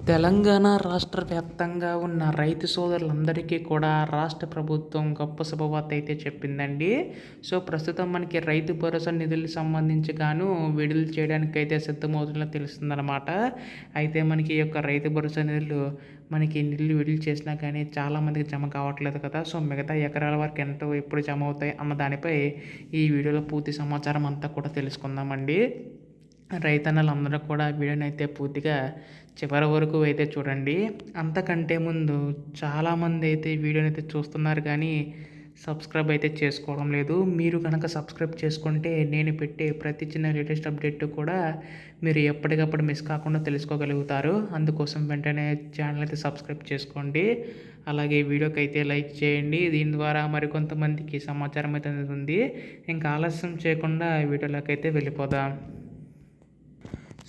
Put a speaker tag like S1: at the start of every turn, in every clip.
S1: తెలంగాణ రాష్ట్ర వ్యాప్తంగా ఉన్న రైతు సోదరులందరికీ కూడా రాష్ట్ర ప్రభుత్వం గొప్ప శుభవార్త అయితే చెప్పిందండి. సో, ప్రస్తుతం మనకి రైతు భరోసా నిధులకు సంబంధించి విడుదల చేయడానికైతే సిద్ధమవుతున్నట్లు తెలుస్తుందనమాట. అయితే మనకి ఈ యొక్క రైతు భరోసా నిధులు మనకి నిధులు విడుదల చేసినా కానీ చాలామందికి జమ కావట్లేదు కదా! సో, మిగతా ఎకరాల వరకు ఎంతో ఎప్పుడు జమ అవుతాయి అన్న దానిపై ఈ వీడియోలో పూర్తి సమాచారం అంతా కూడా తెలుసుకుందామండి. రైతన్నలందరూ కూడా వీడియోని అయితే పూర్తిగా చివరి వరకు అయితే చూడండి. అంతకంటే ముందు చాలామంది అయితే వీడియోని అయితే చూస్తున్నారు కానీ సబ్స్క్రైబ్ అయితే చేసుకోవడం లేదు. మీరు కనుక సబ్స్క్రైబ్ చేసుకుంటే నేను పెట్టే ప్రతి చిన్న లేటెస్ట్ అప్డేట్ కూడా మీరు ఎప్పటికప్పుడు మిస్ కాకుండా తెలుసుకోగలుగుతారు. అందుకోసం వెంటనే ఛానల్ అయితే సబ్స్క్రైబ్ చేసుకోండి. అలాగే వీడియోకి అయితే లైక్ చేయండి. దీని ద్వారా మరికొంతమందికి సమాచారం అయితే అందుతుంది. ఇంకా ఆలస్యం చేయకుండా వీడియోలోకి అయితే వెళ్ళిపోదాం.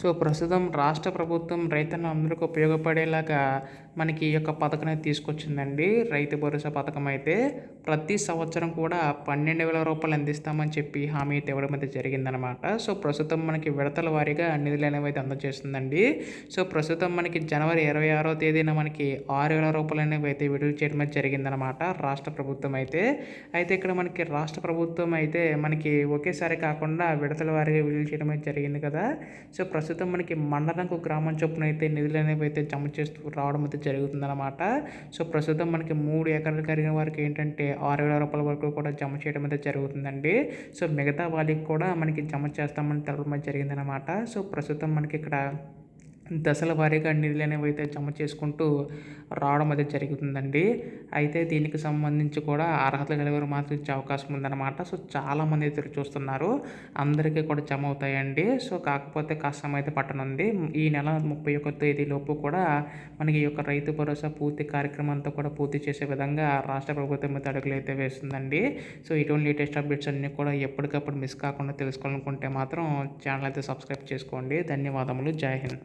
S1: సో, ప్రస్తుతం రాష్ట్ర ప్రభుత్వం రైతన్నలందరికీ ఉపయోగపడేలాగా మనకి ఈ యొక్క పథకం అయితే తీసుకొచ్చిందండి. రైతు భరోసా పథకం అయితే ప్రతి సంవత్సరం కూడా 12,000 రూపాయలు అందిస్తామని చెప్పి హామీ అయితే ఇవ్వడం అయితే జరిగిందనమాట. సో, ప్రస్తుతం మనకి విడతల వారీగా నిధులు అనేవి అయితే అందజేస్తుందండి. సో, ప్రస్తుతం మనకి జనవరి 26వ తేదీన మనకి 6,000 రూపాయలు అనేవి అయితే విడుదల చేయడం అయితే జరిగిందనమాట రాష్ట్ర ప్రభుత్వం అయితే. అయితే ఇక్కడ మనకి రాష్ట్ర ప్రభుత్వం అయితే మనకి ఒకేసారి కాకుండా విడతల వారీగా విడుదల చేయడం అయితే జరిగింది కదా! సో, ప్రస్తుతం మనకి మండలంకు గ్రామం చొప్పున అయితే నిధులు అనేవి అయితే జమ చేస్తూ రావడం అయితే జరుగుతుందన్నమాట. సో, ప్రస్తుతం మనకి 3 ఎకరాలు కలిగిన వారికి ఏంటంటే 6,000 రూపాయల వరకు కూడా జమ చేయడం అయితే జరుగుతుందండి. సో, మిగతా వాళ్ళకి కూడా మనకి జమ చేస్తామని తెలపడం జరిగిందనమాట. సో, ప్రస్తుతం మనకి ఇక్కడ దశల వారీగా నిధులు అనేవి అయితే జమ చేసుకుంటూ రావడం అయితే జరుగుతుందండి. అయితే దీనికి సంబంధించి కూడా అర్హత కలిగిన మాత్రం ఇచ్చే అవకాశం ఉందన్నమాట. సో, చాలామంది ఎదురు చూస్తున్నారు. అందరికీ కూడా జమ అవుతాయండి. సో, కాకపోతే కాస్త సమయం అయితే పట్టనుంది. ఈ నెల 31వ తేదీలోపు కూడా మనకి ఈ యొక్క రైతు భరోసా పూర్తి కార్యక్రమం అంతా కూడా పూర్తి చేసే విధంగా రాష్ట్ర ప్రభుత్వం అయితే అడుగులు అయితే వేస్తుందండి. సో, ఇటువంటి లేటెస్ట్ అప్డేట్స్ అన్నీ కూడా ఎప్పటికప్పుడు మిస్ కాకుండా తెలుసుకోవాలనుకుంటే మాత్రం ఛానల్ అయితే సబ్స్క్రైబ్ చేసుకోండి. ధన్యవాదములు. జై హింద్.